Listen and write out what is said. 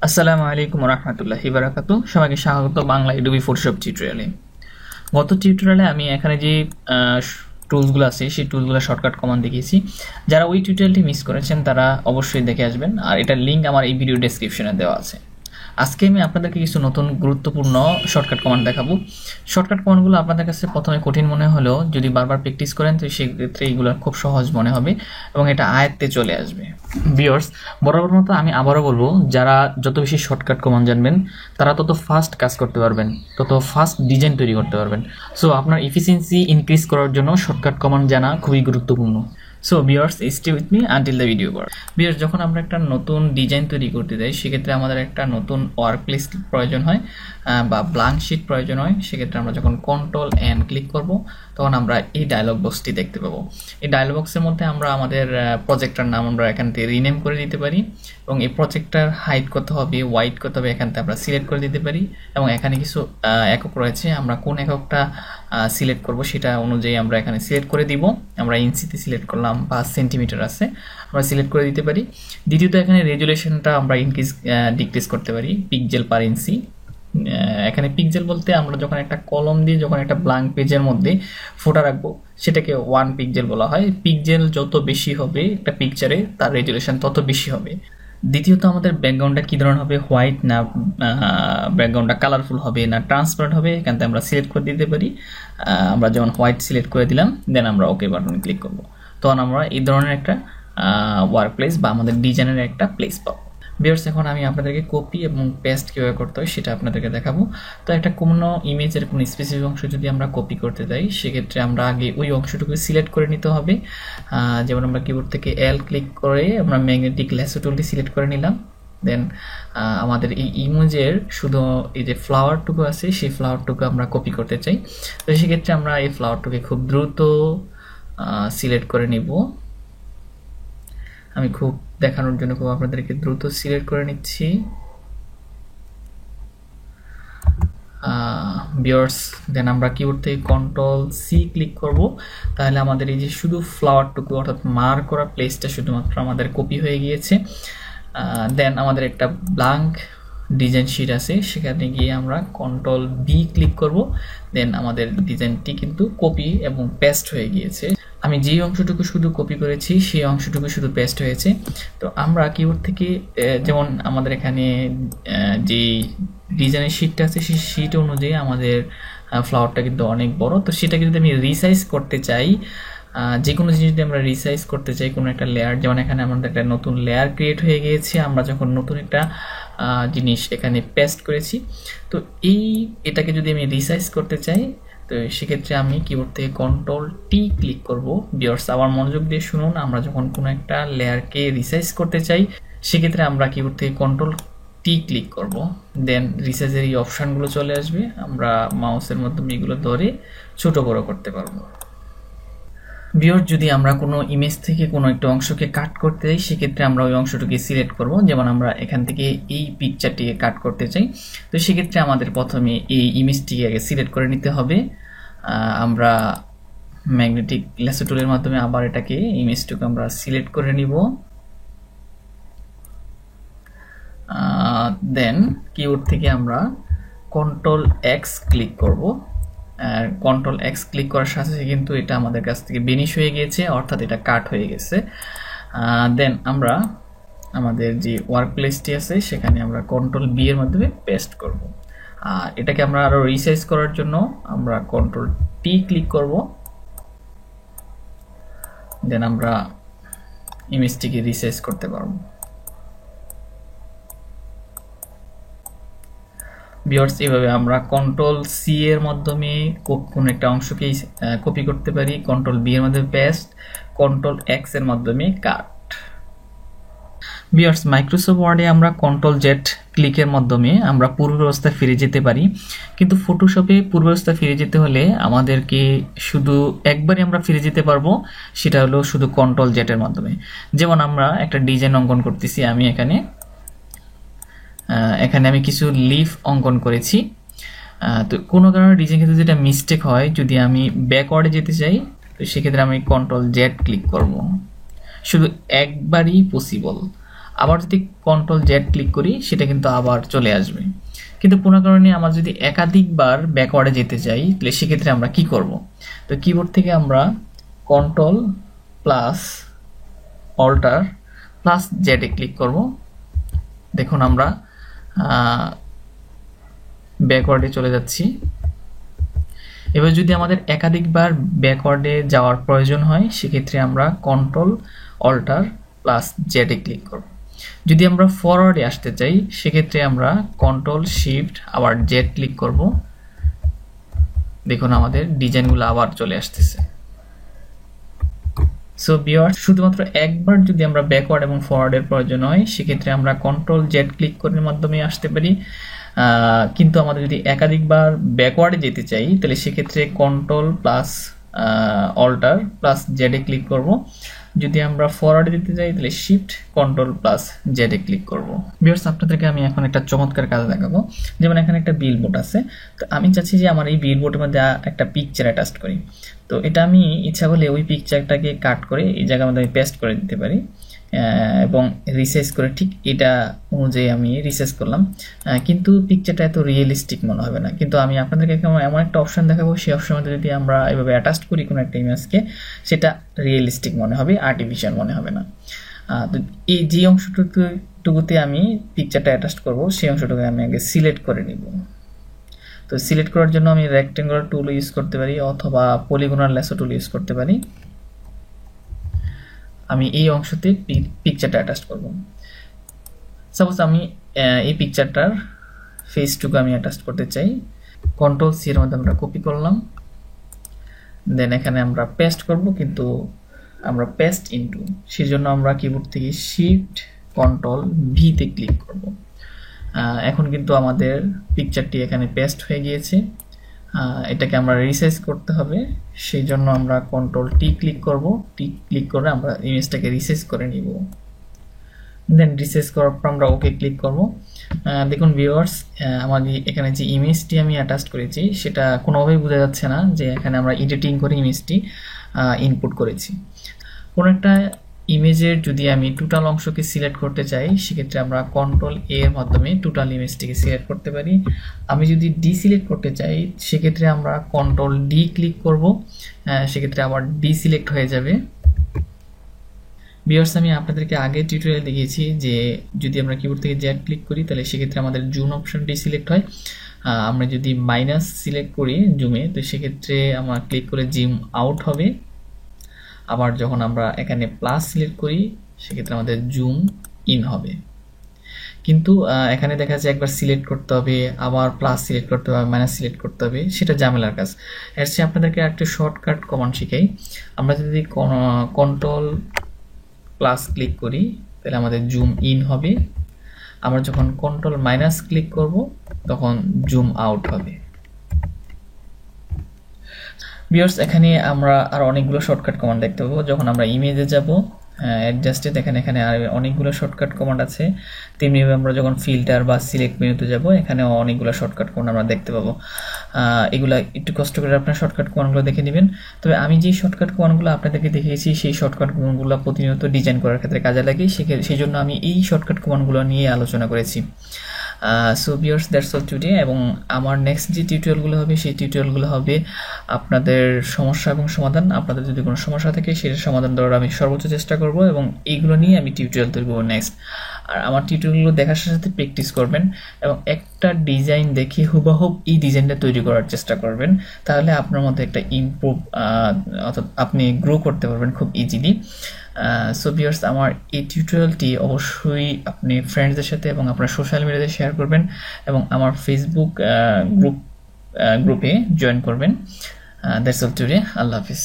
আসসালামু আলাইকুম রহমতুল্লাহি বারাকাতু। সবাইকে স্বাগত বাংলা এডোবি ফটোশপ টিউটোরিয়ালে। গত টিউটোরিয়ালে আমি এখানে যে টুলসগুলো আছে সেই টুলসগুলো শর্টকাট কমান্ড দেখিয়েছি। যারা ওই টিউটোরিয়ালটি মিস করেছেন তারা অবশ্যই দেখে আসবেন, আর এটার লিঙ্ক আমার এই ভিডিও ডেসক্রিপশনে দেওয়া আছে। আজকে আমি আপনাদেরকে কিছু নতুন গুরুত্বপূর্ণ শর্টকাট কমান্ড দেখাবো। শর্টকাট কমান্ডগুলো আপনাদের কাছে প্রথমে কঠিন মনে হলেও যদি বারবার প্র্যাকটিস করেন তো সেক্ষেত্রে এইগুলো খুব সহজ মনে হবে এবং এটা আয়ত্তে চলে আসবে। ভিউয়ার্স, বরাবর মতো আমি আবারও বলবো, যারা যত বেশি শর্টকাট কমান্ড জানবেন তারা তত ফাস্ট কাজ করতে পারবেন, তত ফাস্ট ডিজাইন তৈরি করতে পারবেন। সো আপনার এফিসিয়েন্সি ইনক্রিজ করার জন্য শর্টকাট কমান্ড জানা খুবই গুরুত্বপূর্ণ। So viewers, stay with me until the video bar. Viewers, যখন আমরা একটা নতুন ডিজাইন তৈরি করতে যাই সেক্ষেত্রে আমাদের একটা নতুন ওয়ার্ক প্লেস প্রয়োজন হয় বা ব্ল্যাঙ্ক শিট প্রয়োজন হয়। সেক্ষেত্রে আমরা যখন কন্ট্রোল এন ক্লিক করব তখন আমরা এই ডায়লগ বক্সটি দেখতে পাবো। এই ডায়লগ বক্সের মধ্যে আমরা আমাদের প্রজেক্টটার নাম আমরা এখান থেকে রিনেম করে দিতে পারি এবং এই প্রজেক্টটার হাইট কত হবে, ওয়াইড কত হবে এখান থেকে আমরা সিলেক্ট করে দিতে পারি এবং এখানে কিছু একক রয়েছে, আমরা কোন এককটা সিলেক্ট করব সেটা অনুযায়ী আমরা এখানে সিলেক্ট করে দিব। আমরা ইঞ্চিতে সিলেক্ট করলাম বা সেন্টিমিটার আছে আমরা সিলেক্ট করে দিতে পারি। দ্বিতীয়ত এখানে রেজুলেশনটা আমরা ইনক্রিজ ডিক্রিজ করতে পারি পিক্সেল পার ইঞ্চি। এখানে পিক্সেল বলতে আমরা যখন একটা কলম দিয়ে যখন একটা ব্ল্যাঙ্ক পেজের মধ্যে ফোটা রাখবো সেটাকে 1 পিক্সেল বলা হয়। পিক্সেল যত বেশি হবে একটা পিকচারে তার রেজুলেশন তত বেশি হবে। দ্বিতীয়ত আমাদের ব্যাকগ্রাউন্ডটা কী ধরনের হবে, হোয়াইট না ব্যাকগ্রাউন্ডটা কালারফুল হবে না ট্রান্সপারেন্ট হবে, এখান থেকে আমরা সিলেক্ট করে দিতে পারি। আমরা যেমন হোয়াইট সিলেক্ট করে দিলাম, দেন আমরা ওকে বাটন ক্লিক করব, তখন আমরা এই ধরনের একটা ওয়ার্ক প্লেস বা আমাদের ডিজাইনের একটা প্লেস পাবো। ভিউয়ার্স, এখন আমি আপনাদেরকে কপি এবং পেস্ট কীভাবে করতে হয় সেটা আপনাদেরকে দেখাবো। তো একটা কোনো ইমেজের কোনো স্পেসিফিক অংশ যদি আমরা কপি করতে যাই সেক্ষেত্রে আমরা আগে ওই অংশটুকু সিলেক্ট করে নিতে হবে। যেমন আমরা কিবোর্ড থেকে এল ক্লিক করে আমরা ম্যাগনেটিক ল্যাসো টুলটি সিলেক্ট করে নিলাম। দেন আমাদের এই ইমেজের শুধু এই যে ফ্লাওয়ারটুকু আছে সেই ফ্লাওয়ারটুকু আমরা কপি করতে চাই। তো সেক্ষেত্রে আমরা এই ফ্লাওয়ারটুকে খুব দ্রুত সিলেক্ট করে নিব। আমি খুব দেখানোর জন্য খুব আপনাদেরকে দ্রুত সিলেক্ট করে নিচ্ছি। ভিউয়ার্স, দেন আমরা কিবোর্ড থেকে কন্ট্রোল সি ক্লিক করব, তাহলে আমাদের এই যে শুধু ফ্লাওয়ারটুকু অর্থাৎ মার্ক করা প্লেসটা শুধুমাত্র আমাদের কপি হয়ে গিয়েছে। দেন আমাদের একটা ব্ল্যাঙ্ক ডিজাইন শিট আছে, সেখানে গিয়ে আমরা কন্ট্রোল বি ক্লিক করব, দেন আমাদের ডিজাইনটি কিন্তু কপি এবং পেস্ট হয়ে গিয়েছে। আমি যেই অংশটুকু শুধু কপি করেছি সেই অংশটুকু শুধু পেস্ট হয়েছে। তো আমরা কিবোর্ড থেকে যেমন আমাদের এখানে যে ডিজাইনের শিটটা আছে সেই শিট অনুযায়ী আমাদের ফ্লাওয়ারটা কিন্তু অনেক বড়। তো সেটাকে যদি আমি রিসাইজ করতে চাই, যে কোনো জিনিস যদি আমরা রিসাইজ করতে চাই কোনো একটা লেয়ার, যেমন এখানে আমাদের একটা নতুন লেয়ার ক্রিয়েট হয়ে গিয়েছে, আমরা যখন নতুন একটা জিনিস এখানে পেস্ট করেছি, তো এটাকে যদি আমি রিসাইজ করতে চাই তো সেক্ষেত্রে আমি কিবোর্ড থেকে কন্ট্রোল টি ক্লিক করব। ভিউয়ার্স, আবার মনোযোগ দিয়ে শুনুন, আমরা যখন কোনো একটা লেয়ারকে রিসাইজ করতে চাই সেক্ষেত্রে আমরা কিবোর্ড থেকে কন্ট্রোল টি ক্লিক করব, দেন রিসাইজের এই অপশানগুলো চলে আসবে, আমরা মাউসের মাধ্যমে এগুলো ধরে ছোট বড় করতে পারবো। ভিউয়ার্স, যদি আমরা কোনো ইমেজ থেকে কোনো একটা অংশকে কাট করতে চাই সেক্ষেত্রে আমরা ওই অংশটিকে সিলেক্ট করব। যেমন আমরা এখান থেকে এই পিকচারটিকে কাট করতে চাই, তো সেক্ষেত্রে আমাদের প্রথমে এই ইমেজটিকে আগে সিলেক্ট করে নিতে হবে। আমরা ম্যাগনেটিক ল্যাসো টুলের মাধ্যমে আবার এটাকে ইমেজটুকু আমরা সিলেক্ট করে নিব। দেন কিবোর্ড থেকে আমরা কন্ট্রোল এক্স ক্লিক করব। আর কন্ট্রোল এক্স ক্লিক করার সাথে সাথে কিন্তু এটা আমাদের কাছ থেকে বেনিশ হয়ে গিয়েছে, অর্থাৎ এটা কাট হয়ে গেছে। দেন আমরা আমাদের যে ওয়ার্ক প্লেসটি আছে সেখানে আমরা কন্ট্রোল বি এর মাধ্যমে পেস্ট করব। আর এটাকে আমরা আরও রিসাইজ করার জন্য আমরা কন্ট্রোল টি ক্লিক করব, দেন আমরা ইমেজটিকে রিসাইজ করতে পারবো। ভিউয়ার্স, এইভাবে আমরা কন্ট্রোল সি এর মাধ্যমে কোনো একটা অংশকে কপি করতে পারি, কন্ট্রোল বি এর মাধ্যমে পেস্ট, কন্ট্রোল এক্স এর মাধ্যমে কাট। ভিউয়ার্স, মাইক্রোসফট ওয়ার্ডে আমরা কন্ট্রোল জেড ক্লিকের মাধ্যমে আমরা পূর্বাবস্থায় ফিরে যেতে পারি, কিন্তু ফটোশপে পূর্বাবস্থায় ফিরে যেতে হলে আমাদেরকে শুধু একবারই আমরা ফিরে যেতে পারবো, সেটা হলো শুধু কন্ট্রোল জেড এর মাধ্যমে। যেমন আমরা একটা ডিজাইন অঙ্কন করতেছি, আমি এখানে আমি কিছু লিফ অঙ্কন করেছি। তো কোনো কারণে ডিজাইন ক্ষেত্রে যেটা মিস্টেক হয়, যদি আমি ব্যাকওয়ার্ডে যেতে চাই তো সেক্ষেত্রে আমি কন্ট্রোল জেড ক্লিক করব। শুধু একবারই পসিবল, আবার যদি কন্ট্রোল জেড ক্লিক করি সেটা কিন্তু আবার চলে আসবে। কিন্তু পুনর্করণে আমরা যদি একাধিকবার ব্যাকওয়ার্ডে যেতে চাই তাহলে সেক্ষেত্রে আমরা কি করব? তো কিবোর্ড থেকে আমরা কন্ট্রোল প্লাস অল্টার প্লাস জেডে ক্লিক করব। দেখুন আমরা ব্যাকওয়ার্ডে চলে যাচ্ছি। এবার যদি আমাদের একাধিকবার ব্যাকওয়ার্ডে যাওয়ার প্রয়োজন হয় সেক্ষেত্রে আমরা কন্ট্রোল অল্টার প্লাস জেডে ক্লিক করব। যদি আমরা ফরওয়ার্ডে আসতে চাই সেক্ষেত্রে আমরা কন্ট্রোল শিফট আবার জেড ক্লিক করব। দেখুন আমাদের ডিজাইনগুলো আবার চলে আসতেছে। সো ভিউয়ার্স, শুধুমাত্র একবার যদি আমরা ব্যাকওয়ার্ড এবং ফরওয়ার্ডের প্রয়োজন হয় সেক্ষেত্রে আমরা কন্ট্রোল জেড ক্লিক করার মাধ্যমে আসতে পারি। কিন্তু আমাদের যদি একাধিকবার ব্যাকওয়ার্ডে যেতে চাই তাহলে সেক্ষেত্রে কন্ট্রোল প্লাস অল্টার প্লাস জেডে ক্লিক করব। যদি আমরা ফরওয়ার্ডে যেতে চাই তাহলে শিফট কন্ট্রোল প্লাস জেডে ক্লিক করব। ভিউয়ার্স, আপনাদেরকে আমি এখন একটা চমৎকার কাজ দেখাবো। যেমন এখানে একটা বিলবোর্ড আছে, তো আমি চাচ্ছি যে আমার এই বিলবোর্ডের মধ্যে একটা পিকচার অ্যাটাচ করি। তো এটা আমি ইচ্ছা করলে ওই পিকচারটাকে কাট করে এই জায়গার মধ্যে আমি পেস্ট করে দিতে পারি এবং রিসাইজ করে ঠিক এটা অনুযায়ী আমি রিসাইজ করলাম, কিন্তু পিকচারটা এত রিয়েলিস্টিক মনে হবে না। কিন্তু আমি আপনাদেরকে এমন একটা অপশন দেখাবো, সেই অপশনের মধ্যে যদি আমরা এভাবে অ্যাটাচ করি কোনো একটা ইমেজকে, সেটা রিয়েলিস্টিক মনে হবে, আর্টিফিশিয়াল মনে হবে না। তো এই যে অংশটুকুতে আমি পিকচারটা অ্যাটাচ করব সেই অংশটুকু আমি আগে সিলেক্ট করে নিব। তো সিলেক্ট করার জন্য আমি রেক্টেঙ্গুলার টুল ইউজ করতে পারি অথবা পলিগনাল ল্যাসো টুল ইউজ করতে পারি। আমি এই অংশতে পিকচারটা অ্যাটাচ করব। সাপোজ আমি এই পিকচারটার ফেসটুকু আমি অ্যাটাচ করতে চাই। কন্ট্রোল সি এর মধ্যে আমরা কপি করলাম, দেন এখানে আমরা পেস্ট করব, কিন্তু আমরা পেস্ট ইনটু, সেই জন্য আমরা কিবোর্ড থেকে শিফট কন্ট্রোল ভি তে ক্লিক করব। এখন কিন্তু আমাদের পিকচারটি এখানে পেস্ট হয়ে গিয়েছে। এটাকে আমরা রিসাইজ করতে হবে, সেই জন্য আমরা কন্ট্রোল টি ক্লিক করব। টি ক্লিক করে আমরা ইমেজটাকে রিসাইজ করে নিব। দেন রিসাইজ করার পর আমরা ওকে ক্লিক করব। দেখুন ভিউয়ার্স, আমাদের এখানে যে ইমেজটি আমি অ্যাটাচ করেছি সেটা কোনোভাবেই বোঝা যাচ্ছে না যে এখানে আমরা এডিটিং করে ইমেজটি ইনপুট করেছি। কোনো একটা ইমেজের যদি আমি টোটাল অংশকে সিলেক্ট করতে চাই সেক্ষেত্রে আমরা কন্ট্রোল এ এর মাধ্যমে টোটাল ইমেজটিকে সিলেক্ট করতে পারি। আমি যদি ডিসিলেক্ট করতে চাই সেক্ষেত্রে আমরা কন্ট্রোল ডি ক্লিক করব, সেক্ষেত্রে আবার ডিসিলেক্ট হয়ে যাবে। ভিউয়ার্স, আমি আপনাদেরকে আগে টিউটোরিয়াল দেখিয়েছি যে যদি আমরা কিবোর্ড থেকে জেড ক্লিক করি তাহলে সেক্ষেত্রে আমাদের জুম অপশনটি সিলেক্ট হয়। আমরা যদি মাইনাস সিলেক্ট করি জুমে তো সেক্ষেত্রে আমরা ক্লিক করে জুম আউট হবে। আবার যখন আমরা এখানে প্লাস সিলেক্ট করি সেক্ষেত্রে আমাদের জুম ইন হবে। কিন্তু এখানে দেখা যাচ্ছে একবার সিলেক্ট করতে হবে, আবার প্লাস সিলেক্ট করতে হবে, মাইনাস সিলেক্ট করতে হবে, সেটা ঝামেলার কাজ। এর চেয়ে আপনাদেরকে একটা শর্টকাট কমান্ড শিখাই। আমরা যদি কন্ট্রোল প্লাস ক্লিক করি তাহলে আমাদের জুম ইন হবে। আমরা যখন কন্ট্রোল মাইনাস ক্লিক করব তখন জুম আউট হবে। ভিউয়ার্স, এখানে আমরা আর অনেকগুলো শর্টকাট কমান্ড দেখতে পাবো। যখন আমরা ইমেজে যাব অ্যাডজাস্টে দেখেন এখানে আর অনেকগুলো শর্টকাট কমান্ড আছে। তেমনিভাবে আমরা যখন ফিল্টার বা সিলেক্ট মেনুতে যাব এখানেও অনেকগুলো শর্টকাট কমান্ড আমরা দেখতে পাবো। এগুলা একটু কষ্ট করে আপনার শর্টকাট কমান্ডগুলো দেখে নেবেন। তবে আমি যে শর্টকাট কমান্ডগুলো আপনাদেরকে দেখিয়েছি সেই শর্টকাট কমান্ডগুলো প্রতিনিয়ত ডিজাইন করার ক্ষেত্রে কাজে লাগে, সেই জন্য আমি এই শর্টকাট কমান্ডগুলো নিয়ে আলোচনা করেছি। So viewers, that's all today. এবং আমার নেক্সট যে টিউটোরিয়ালগুলো হবে সেই টিউটোরিয়ালগুলো হবে আপনাদের সমস্যা এবং সমাধান। আপনাদের যদি কোনো সমস্যা থাকে সেটার সমাধান দেওয়ার আমি সর্বোচ্চ চেষ্টা করব এবং এইগুলো নিয়ে আমি টিউটোরিয়াল তৈরি করবো নেক্সট। আর আমার টিউটোরিয়ালগুলো দেখার সাথে সাথে প্র্যাকটিস করবেন এবং একটা ডিজাইন দেখে হুবহুব এই ডিজাইনটা তৈরি করার চেষ্টা করবেন, তাহলে আপনার মধ্যে একটা ইমপ্রুভ অর্থাৎ আপনি গ্রো করতে পারবেন খুব ইজিলি। সো ভিউয়ার্স, আমার এই টিউটোরিয়ালটি অবশ্যই আপনি ফ্রেন্ডসদের সাথে এবং আপনার সোশ্যাল মিডিয়াতে শেয়ার করবেন এবং আমার ফেসবুক গ্রুপে জয়েন করবেন। That's all today. Allah Hafiz.